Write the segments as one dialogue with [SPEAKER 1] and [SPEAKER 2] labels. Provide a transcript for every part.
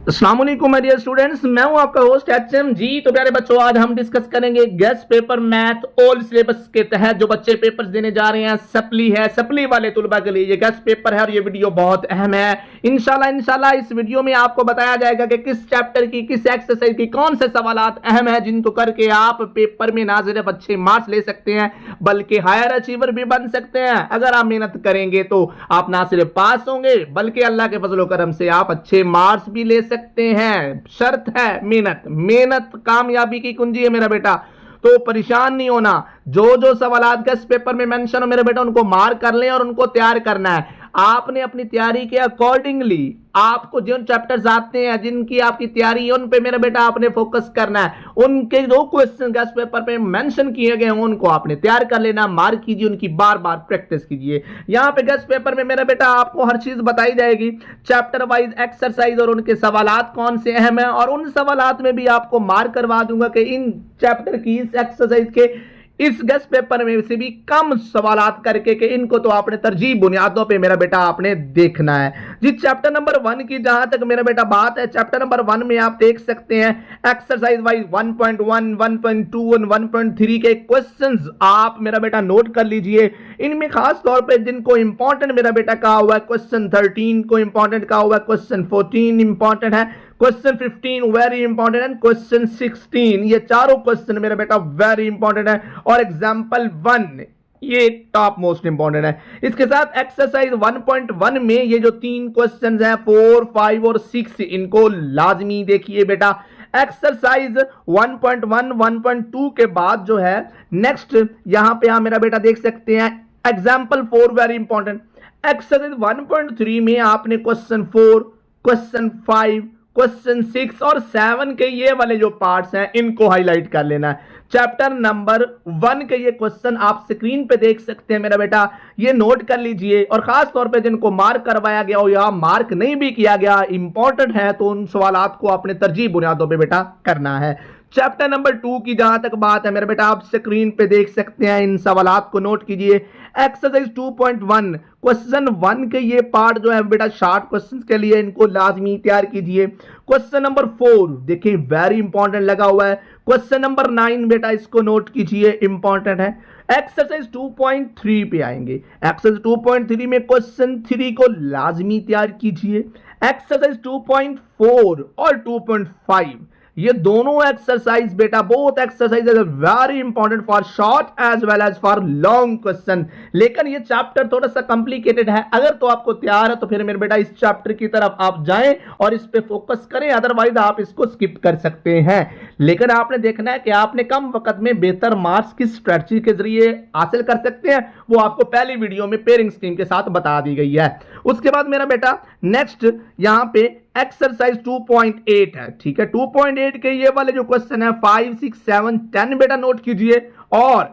[SPEAKER 1] अस्सलाम वालेकुम my dear students, मैं हूं आपका होस्ट एचएम जी। तो प्यारे बच्चों, आज हम डिस्कस करेंगे guest paper math old syllabus के तहत जो बच्चे पेपर्स देने जा रहे हैं। सप्ली है, सप्ली वाले तुलबा के लिए ये गेस्ट पेपर है और ये वीडियो बहुत अहम है। इंशाल्लाह इस वीडियो में आपको बताया जाएगा कि किस चैप्टर की, किस एक्सरसाइज की कौन से सवालात अहम है जिनको करके आप पेपर में ना सिर्फ अच्छे मार्क्स ले सकते हैं बल्कि हायर अचीवर भी बन सकते हैं। अगर आप मेहनत करेंगे तो आप ना सिर्फ पास होंगे बल्कि अल्लाह के फजल करम से आप अच्छे मार्क्स भी ले सकते हैं। शर्त है मेहनत, मेहनत कामयाबी की कुंजी है मेरा बेटा। तो परेशान नहीं होना, जो जो सवालात गेस्ट पेपर में मेंशन हो मेरे बेटा उनको मार्क कर लें और उनको तैयार करना है। आपने अपनी तैयारी के अकॉर्डिंगली आपको जिन चैप्टर्स आते हैं, जिनकी आपकी तैयारी है, उन पे मेरा बेटा आपने फोकस करना है। उनके जो क्वेश्चन गेस्ट पेपर पे मेंशन किए गए हैं उनको आपने तैयार कर लेना, मार्क कीजिए, उनकी बार बार प्रैक्टिस कीजिए। यहां पे गेस्ट पेपर में मेरा बेटा आपको हर चीज बताई जाएगी, चैप्टर वाइज एक्सरसाइज और उनके सवालात कौन से अहम है, और उन सवालात में भी आपको मार्क करवा दूंगा कि इन चैप्टर की, इस एक्सरसाइज के, इस गेस्ट पेपर में से भी कम सवालात करके कि इनको तो आपने तरजीह बुनियादों पे मेरा बेटा आपने देखना है जी। चैप्टर नंबर 1 की जहां तक मेरा बेटा बात है, चैप्टर नंबर 1 में आप देख सकते हैं एक्सरसाइज वाइज 1.1, 1.2 और 1.3 के क्वेश्चंस आप मेरा बेटा नोट कर लीजिए। इनमें खास तौर पे जिनको इंपॉर्टेंट मेरा बेटा कहा हुआ है, क्वेश्चन 13 को इंपॉर्टेंट कहा हुआ है, क्वेश्चन 14 इंपॉर्टेंट है, question 15 very important and question 16, ये चारों क्वेश्चन मेरा बेटा वेरी इंपॉर्टेंट है, और एग्जांपल 1 ये टॉप मोस्ट इंपॉर्टेंट है। इसके साथ एक्सरसाइज 1.1 में ये जो तीन क्वेश्चंस हैं 4, 5 और 6, इनको लाजमी देखिए बेटा। एक्सरसाइज 1.1, 1.2 के बाद जो है नेक्स्ट यहां पे आप मेरा बेटा देख सकते हैं एग्जांपल 4 वेरी इंपॉर्टेंट। एक्सरसाइज 1.3 में आपने क्वेश्चन 4, क्वेश्चन 5, क्वेश्चन 6 और 7 के ये वाले जो पार्ट्स हैं इनको हाईलाइट कर लेना है। चैप्टर नंबर 1 के ये क्वेश्चन आप स्क्रीन पे देख सकते हैं मेरा बेटा, ये नोट कर लीजिए। और खास तौर पे जिनको मार्क करवाया गया हो या मार्क नहीं भी किया गया, इंपॉर्टेंट है, तो उन सवालात को आपने तरजीह बुनियादों पे बेटा करना है। चैप्टर नंबर 2 की जहां तक बात है मेरे बेटा, आप स्क्रीन पे देख सकते हैं, इन सवालात को नोट कीजिए। एक्सरसाइज 2.1 क्वेश्चन 1 के ये पार्ट जो है बेटा शॉर्ट क्वेश्चंस के लिए इनको लाजमी तैयार कीजिए। क्वेश्चन नंबर 4 देखिए वेरी इंपॉर्टेंट लगा हुआ है। क्वेश्चन नंबर 9 बेटा इसको नोट कीजिए, इंपॉर्टेंट है। एक्सरसाइज 2.3 पे आएंगे। एक्सरसाइज 2.3 में क्वेश्चन 3 को लाजमी तैयार कीजिए। एक्सरसाइज 2.4 और 2.5 ये दोनों एक्सरसाइज बेटा, both exercises very important for short as well as for long question. लेकिन ये चैप्टर थोड़ा सा कॉम्प्लिकेटेड है, अगर तो आपको तैयार है तो फिर मेरे बेटा इस चैप्टर की तरफ आप जाएं और इस पे फोकस करें, अदरवाइज आप इसको स्किप कर सकते हैं। लेकिन आपने देखना है कि आपने कम वक्त में बेहतर मार्क्स किस स्ट्रेटजी के जरिए हासिल कर सकते हैं, वो आपको पहली वीडियो में पेयरिंग स्कीम के साथ बता दी गई है। उसके बाद मेरा बेटा नेक्स्ट यहां पे एक्सरसाइज 2.8 है, ठीक है। 2.8 के ये वाले जो क्वेश्चन है 5, 6, 7, 10 बेटा नोट कीजिए। और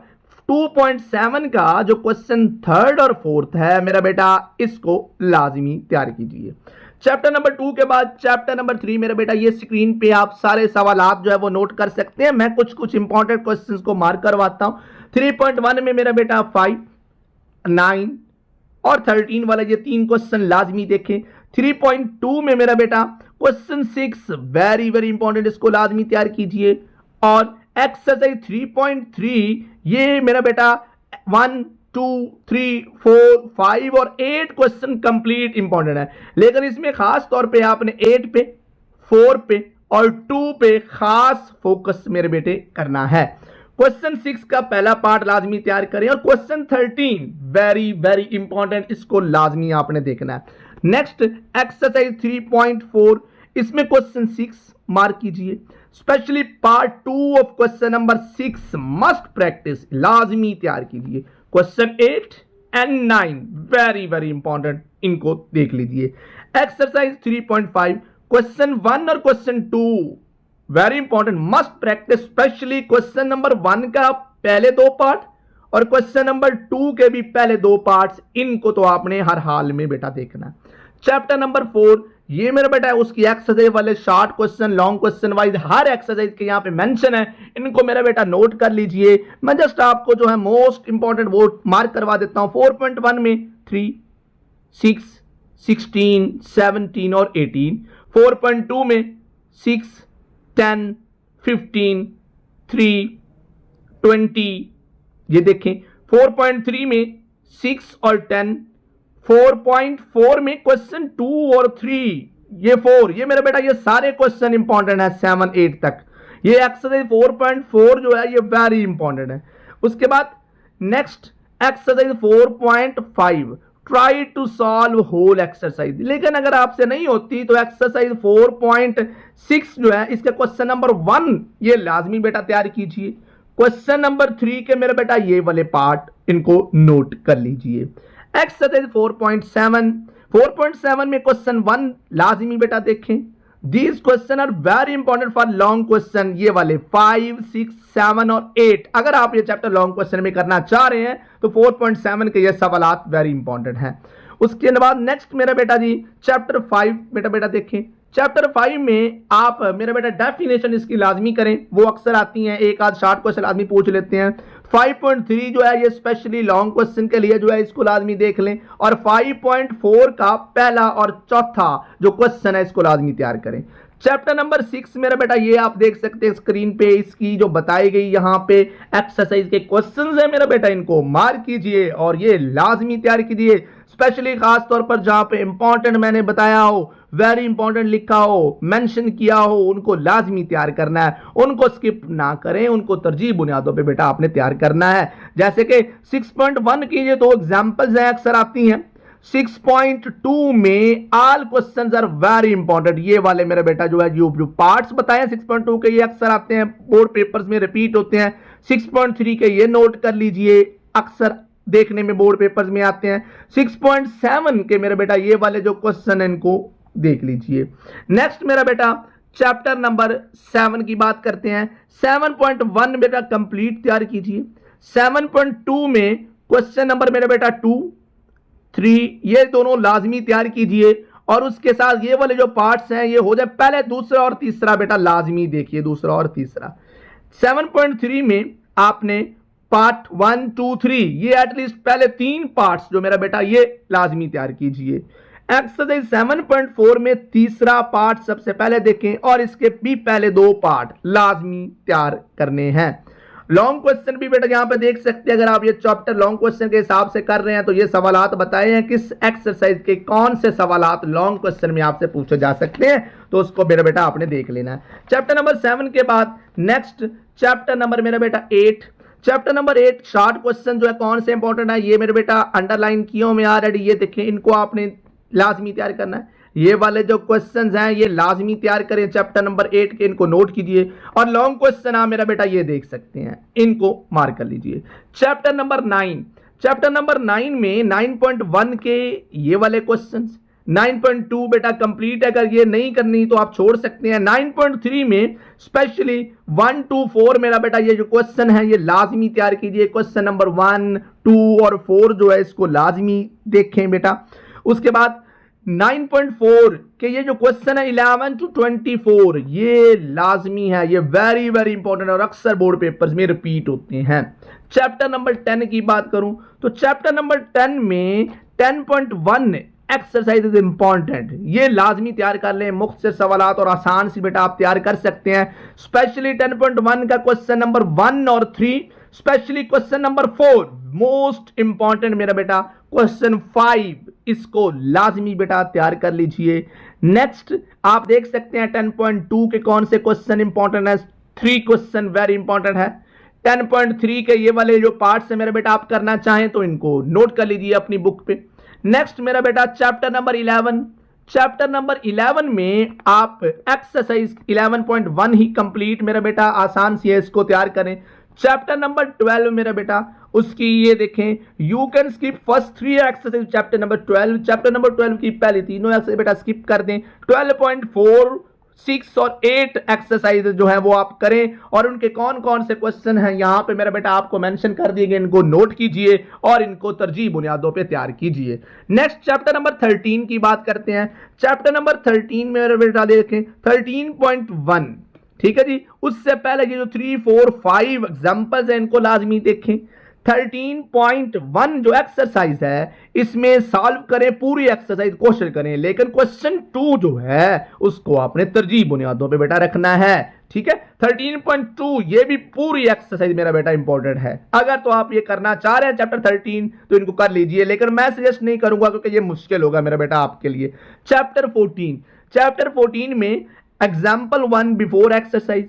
[SPEAKER 1] 2.7 का जो क्वेश्चन 3rd और 4th है मेरा बेटा, इसको लाजमी तैयार कीजिए। चैप्टर नंबर 2 के बाद चैप्टर नंबर 3 मेरा बेटा, ये स्क्रीन पे आप सारे सवालात जो है वो नोट कर सकते हैं। मैं कुछ कुछ इंपॉर्टेंट क्वेश्चंस को मार्क करवाता हूं। 3.1 में मेरा बेटा 5, 9 और 13 वाला ये तीन क्वेश्चन लाजमी देखें। 3.2 में मेरा बेटा क्वेश्चन 6 वेरी वेरी इंपॉर्टेंट, इसको लाजमी तैयार कीजिए। और एक्सरसाइज 3.3 ये मेरा बेटा 1, 2, 3, 4, 5 और 8 क्वेश्चन कंप्लीट इंपॉर्टेंट है। लेकिन इसमें खास तौर पे आपने 8 पे, 4 पे और 2 पे खास फोकस मेरे बेटे करना है। क्वेश्चन 6 का पहला पार्ट लाजमी तैयार करें और क्वेश्चन 13 वेरी वेरी इंपॉर्टेंट, इसको लाजमी आपने देखना है। नेक्स्ट एक्सरसाइज 3.4, इसमें क्वेश्चन 6 मार्क कीजिए। Specially part 2 of question number 6 must practice, लाजमी तैयार कीजिए। Question 8 and 9 very very important, इनको देख लीजिए। एक्सरसाइज 3.5 क्वेश्चन 1 और question 2 very important, must practice. Specially question number 1 का पहले 2 पार्ट और क्वेश्चन नंबर 2 के भी पहले 2 पार्ट्स, इनको तो आपने हर हाल में बेटा देखना है। चैप्टर नंबर 4 ये मेरा बेटा है, उसकी एक्सरसाइज वाले short question, long question wise हर एक्सरसाइज के यहां पे मेंशन है, इनको मेरा बेटा नोट कर लीजिए। मैं जस्ट आपको जो है मोस्ट इंपॉर्टेंट वो मार्क करवा देता हूं। 4.1 में 3, 6, 16, 17 और 18, 4.2 में 6, 10, 15, 3, 20, ये देखें 4.3 में 6 और 10, 4.4 में क्वेश्चन 2 और 3, ये 4, ये मेरा बेटा ये सारे क्वेश्चन इंपॉर्टेंट है 7, 8 तक। ये एक्सरसाइज 4.4 जो है ये वेरी इंपॉर्टेंट है। उसके बाद next exercise 4.5, try to solve whole exercise. लेकिन अगर आपसे नहीं होती तो एक्सरसाइज 4.6 जो है इसका क्वेश्चन नंबर 1 ये लाजमी बेटा तैयार कीजिए। क्वेश्चन नंबर 3 के मेरे बेटा ये वाले पार्ट इनको नोट कर लीजिए। एक्सरसाइज 4.7 में क्वेश्चन 1 लाजमी बेटा देखें। These question are very important for long question, ये वाले 5, 6, 7 और 8। अगर आप ये चैप्टर लॉन्ग क्वेश्चन में करना चाह रहे हैं तो 4.7 के ये सवालात वेरी इंपॉर्टेंट हैं। उसके बाद नेक्स्ट मेरा बेटा जी चैप्टर 5 बेटा देखें। चैप्टर 5 में आप मेरा बेटा डेफिनेशन इसकी लाजमी करें, वो अक्सर आती हैं, एक आध शॉर्ट क्वेश्चन आदमी पूछ लेते हैं। 5.3 जो है ये स्पेशली लॉन्ग क्वेश्चन के लिए जो है इसको लाजमी देख लें, और 5.4 का पहला और चौथा जो क्वेश्चन है इसको लाजमी तैयार करें। चैप्टर नंबर 6 मेरा बेटा ये आप देख सकते हैं स्क्रीन पे, इसकी जो बताई गई यहाँ पे एक्सरसाइज के क्वेश्चंस है मेरा बेटा इनको मार्क कीजिए और ये लाजमी तैयार कीजिए। स्पेशली खास तौर पर जहां पे इंपॉर्टेंट मैंने बताया हो, वेरी इंपॉर्टेंट लिखा हो, मेंशन किया हो, उनको लाजमी तैयार करना है, उनको स्किप ना करें, उनको तरजीह बुनियादों पे बेटा आपने तैयार करना है। जैसे कि 6.1 की ये दो एग्जांपल्स हैं अक्सर आती हैं। 6.2 में all questions are very important, ये वाले मेरे बेटा जो है जो पार्ट्स बताए 6.2 के ये अक्सर आते हैं, बोर्ड पेपर्स में रिपीट होते हैं। 6.3 के ये नोट कर लीजिए, अक्सर देखने में बोर्ड पेपर्स में आते हैं। 6.7 के मेरे बेटा ये वाले जो क्वेश्चन है इनको देख लीजिए। नेक्स्ट मेरा बेटा चैप्टर नंबर 7 की बात करते हैं। 7.1 बेटा कंप्लीट तैयार कीजिए। 7.2 में क्वेश्चन नंबर मेरा बेटा 2, 3 ये दोनों लाजमी तैयार कीजिए, और उसके साथ ये वाले जो पार्ट्स हैं ये हो जाए, पहले दूसरा और तीसरा बेटा लाजमी देखिए, दूसरा और तीसरा। 7.3 में आपने पार्ट 1, 2, 3 ये एटलीस्ट पहले 3 पार्ट्स जो मेरा बेटा ये लाजमी तैयार कीजिए। एक्सरसाइज 7.4 में तीसरा पार्ट सबसे पहले देखें और इसके भी पहले 2 पार्ट लाजमी तैयार करने हैं। लॉन्ग क्वेश्चन भी बेटा यहां पे देख सकते हैं, अगर आप ये चैप्टर लॉन्ग क्वेश्चन के हिसाब से कर रहे हैं तो ये सवालात बताए हैं किस एक्सरसाइज के कौन से सवालात लॉन्ग क्वेश्चन में आपसे पूछे जा सकते हैं, तो उसको मेरा बेटा आपने देख लेना है। चैप्टर नंबर 7 के बाद नेक्स्ट चैप्टर नंबर मेरा बेटा 8। चैप्टर नंबर 8 शॉर्ट क्वेश्चन जो है कौन से इंपॉर्टेंट है ये मेरे बेटा अंडरलाइन किए हुए ऑलरेडी, ये देखें, इनको आपने लाजमी तैयार करना है। ये वाले जो क्वेश्चंस हैं ये लाजमी तैयार करें चैप्टर नंबर 8 के, इनको नोट कीजिए। और लॉन्ग क्वेश्चन आप मेरा बेटा ये देख सकते हैं, इनको मार्क कर लीजिए। चैप्टर नंबर 9 में 9.1 के ये वाले क्वेश्चंस, 9.2 बेटा कंप्लीट है, अगर ये नहीं करनी तो आप छोड़ सकते हैं। 9.3 में स्पेशली 1 to 4 मेरा बेटा ये जो क्वेश्चन है ये लाजमी तैयार कीजिए। क्वेश्चन नंबर 1, 2 और 4 जो है इसको लाजमी देखें बेटा। उसके बाद 9.4 के ये जो क्वेश्चन है 11 to 24 ये लाजमी है, ये वेरी वेरी इंपॉर्टेंट और अक्सर बोर्ड पेपर्स में रिपीट होते हैं। चैप्टर नंबर 10 की बात करूं तो चैप्टर नंबर 10 में 10.1 एक्सरसाइज इज इंपॉर्टेंट, ये लाजमी तैयार कर लें। मुख्तसर सवालात और आसान सी बेटा आप तैयार कर सकते हैं। स्पेशली 10.1 का क्वेश्चन नंबर 1 और 3, specially question number 4 most important मेरा बेटा क्वेश्चन 5, इसको लाजमी बेटा तैयार कर लीजिए। नेक्स्ट आप देख सकते हैं 10.2 के कौन से क्वेश्चन इंपॉर्टेंट है। 3 क्वेश्चन वेरी इंपॉर्टेंट है। 10.3 के ये वाले जो पार्ट्स है मेरे बेटा आप करना चाहें तो इनको नोट कर लीजिए अपनी बुक पे। नेक्स्ट मेरा बेटा चैप्टर नंबर 11 में आप एक्सरसाइज 11.1 ही कंप्लीट मेरा बेटा आसान सी है, इसको तैयार करें। चैप्टर नंबर 12 मेरा बेटा उसकी ये देखें, you can skip first 3 exercise chapter number 12। Chapter number 12 की पहले तीनों एक्सरसाइज बेटा स्किप कर दें। 12.4, 6 और 8 एक्सरसाइज जो है वो आप करें, और उनके कौन कौन से क्वेश्चन हैं यहाँ पे मेरा बेटा आपको मेंशन कर दिए गए, इनको नोट कीजिए और इनको तरजीह बुनियादों पे तैयार कीजिए। नेक्स्ट चैप्टर नंबर 13 की बात करते हैं। चैप्टर नंबर 13 में मेरा बेटा देखें 13.1, ठीक है जी। उससे पहले ये जो 3, 4, 5 एग्जांपल्स हैं इनको लाजमी देखें। 13.1 जो एक्सरसाइज है इसमें सॉल्व करें पूरी एक्सरसाइज, क्वेश्चन करें, लेकिन क्वेश्चन 2 जो है उसको आपने तरजीह बुनियादों पे बेटा रखना है। ठीक है, 13.2 ये भी पूरी एक्सरसाइज मेरा बेटा इंपॉर्टेंट है। अगर तो आप ये करना चाह रहे हैं चैप्टर 13 तो इनको कर लीजिए, लेकिन मैं सजेस्ट नहीं करूंगा क्योंकि ये मुश्किल होगा मेरा बेटा आपके लिए। चैप्टर 14 में example 1 before exercise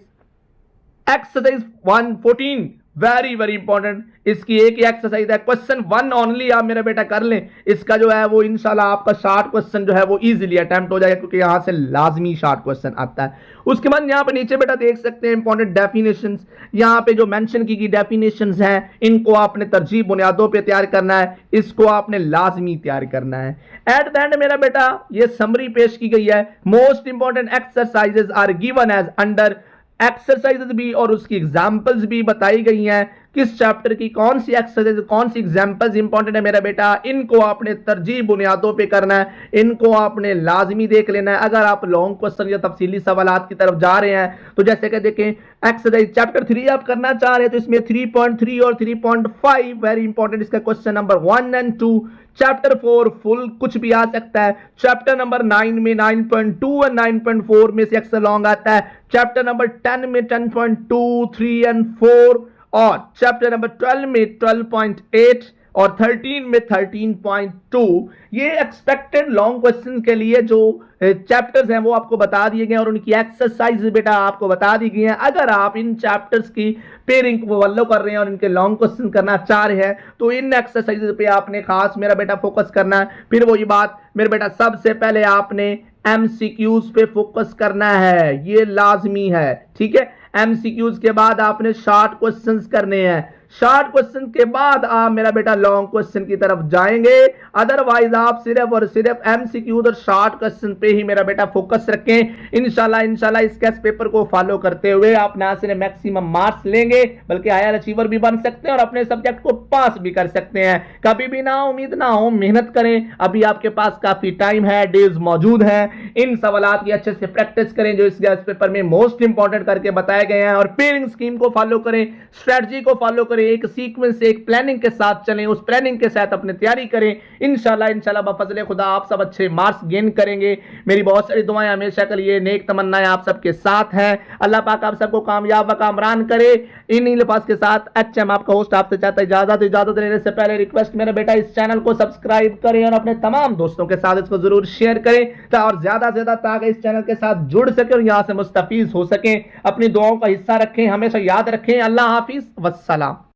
[SPEAKER 1] 114 very very important. इसकी एक ही एक्सरसाइज है, क्वेश्चन 1 ओनली आप मेरा बेटा कर लें, इसका जो है वो इंशाल्लाह आपका शॉर्ट क्वेश्चन जो है वो इजीली अटेम्प्ट हो जाएगा क्योंकि यहां से लाजमी शॉर्ट क्वेश्चन आता है। उसके बाद यहां पे नीचे बेटा देख सकते हैं इंपॉर्टेंट डेफिनेशंस, यहां पे जो मेंशन की गई डेफिनेशंस हैं इनको आपने तरजीह बुनियादों पे तैयार करना है, इसको आपने लाजमी तैयार करना है। एट द एंड मेरा बेटा ये समरी पेश की गई है, most important exercises are given as under, exercises भी और उसकी एग्जांपल्स भी बताई गई हैं, किस चैप्टर की कौन सी एक्सरसाइज कौन सी एग्जांपल्स इंपॉर्टेंट है मेरा बेटा, इनको आपने तरजीह बुनियादों पे करना है, इनको आपने लाजमी देख लेना है। अगर आप लॉन्ग क्वेश्चन या तफसीली सवालात की तरफ जा रहे हैं तो जैसे कि देखें एक्सरसाइज चैप्टर 3 आप करना चाह रहे हैं तो इसमें 3.3 और 3.5 वेरी इंपॉर्टेंट, इसका question number 1 and 2। Chapter 4 full कुछ भी आ सकता है। चैप्टर नंबर 9 में 9.2 और 9.4 में से अक्सर लॉन्ग आता है। चैप्टर नंबर 10 में 10.2, 3 एंड 4 और चैप्टर नंबर 12 में 12.8 और 13 में 13.2। ये एक्सपेक्टेड लॉन्ग क्वेश्चन के लिए जो चैप्टर्स हैं वो आपको बता दिए गए और उनकी एक्सरसाइज बेटा आपको बता दी गई है। अगर आप इन चैप्टर्स की पेयरिंग को फॉलो कर रहे हैं और इनके लॉन्ग क्वेश्चन करना चाह रहे हैं तो इन एक्सरसाइज पे आपने खास मेरा बेटा फोकस करना है। फिर वही बात मेरा बेटा, सबसे पहले आपने एमसीक्यूज पे फोकस करना है, ये लाजमी है। ठीक है, एमसीक्यूज के बाद आपने शॉर्ट क्वेश्चंस करने हैं, शॉर्ट क्वेश्चन के बाद आप मेरा बेटा लॉन्ग क्वेश्चन की तरफ जाएंगे। अदरवाइज आप सिर्फ और सिर्फ एमसीक्यू और शॉर्ट क्वेश्चन पे ही मेरा बेटा फोकस रखें। इंशाल्लाह इस टेस्ट पेपर को फॉलो करते हुए आप ना सिर्फ मैक्सिमम मार्क्स लेंगे बल्कि हायर अचीवर भी बन सकते हैं और अपने सब्जेक्ट को पास भी कर सकते हैं। कभी भी ना उम्मीद ना हो, मेहनत करें, अभी आपके पास काफी टाइम है, डेज मौजूद है। इन सवालात की अच्छे से प्रैक्टिस करें जो इस टेस्ट पेपर में मोस्ट इंपॉर्टेंट करके बताए गए हैं और पेयरिंग स्कीम को फॉलो करें, स्ट्रेटजी को फॉलो करें, एक सीक्वेंस से एक प्लानिंग के साथ चलें, उस प्लानिंग के साथ अपनी तैयारी करें। इंशाल्लाह बफजल खुदा आप सब अच्छे मार्क्स गेन करेंगे। मेरी बहुत सारी दुआएं हमेशा के लिए, नेक तमन्नाएं आप सबके साथ हैं। अल्लाह पाक आप सबको कामयाब व कामरान करे। इन अल्फाज के साथ एचएम आपका होस्ट आपसे चाहता है इजाजत लेने से पहले रिक्वेस्ट मेरा बेटा इस चैनल को सब्सक्राइब करें और अपने तमाम दोस्तों के साथ इसको जरूर शेयर करें और ज्यादा से ज्यादा ताकि इस चैनल के साथ जुड़ सके और यहां से मुस्तफीज हो सके। अपनी दुआओं का हिस्सा रखें, हमेशा याद रखें। अल्लाह हाफिज, वस्सलाम।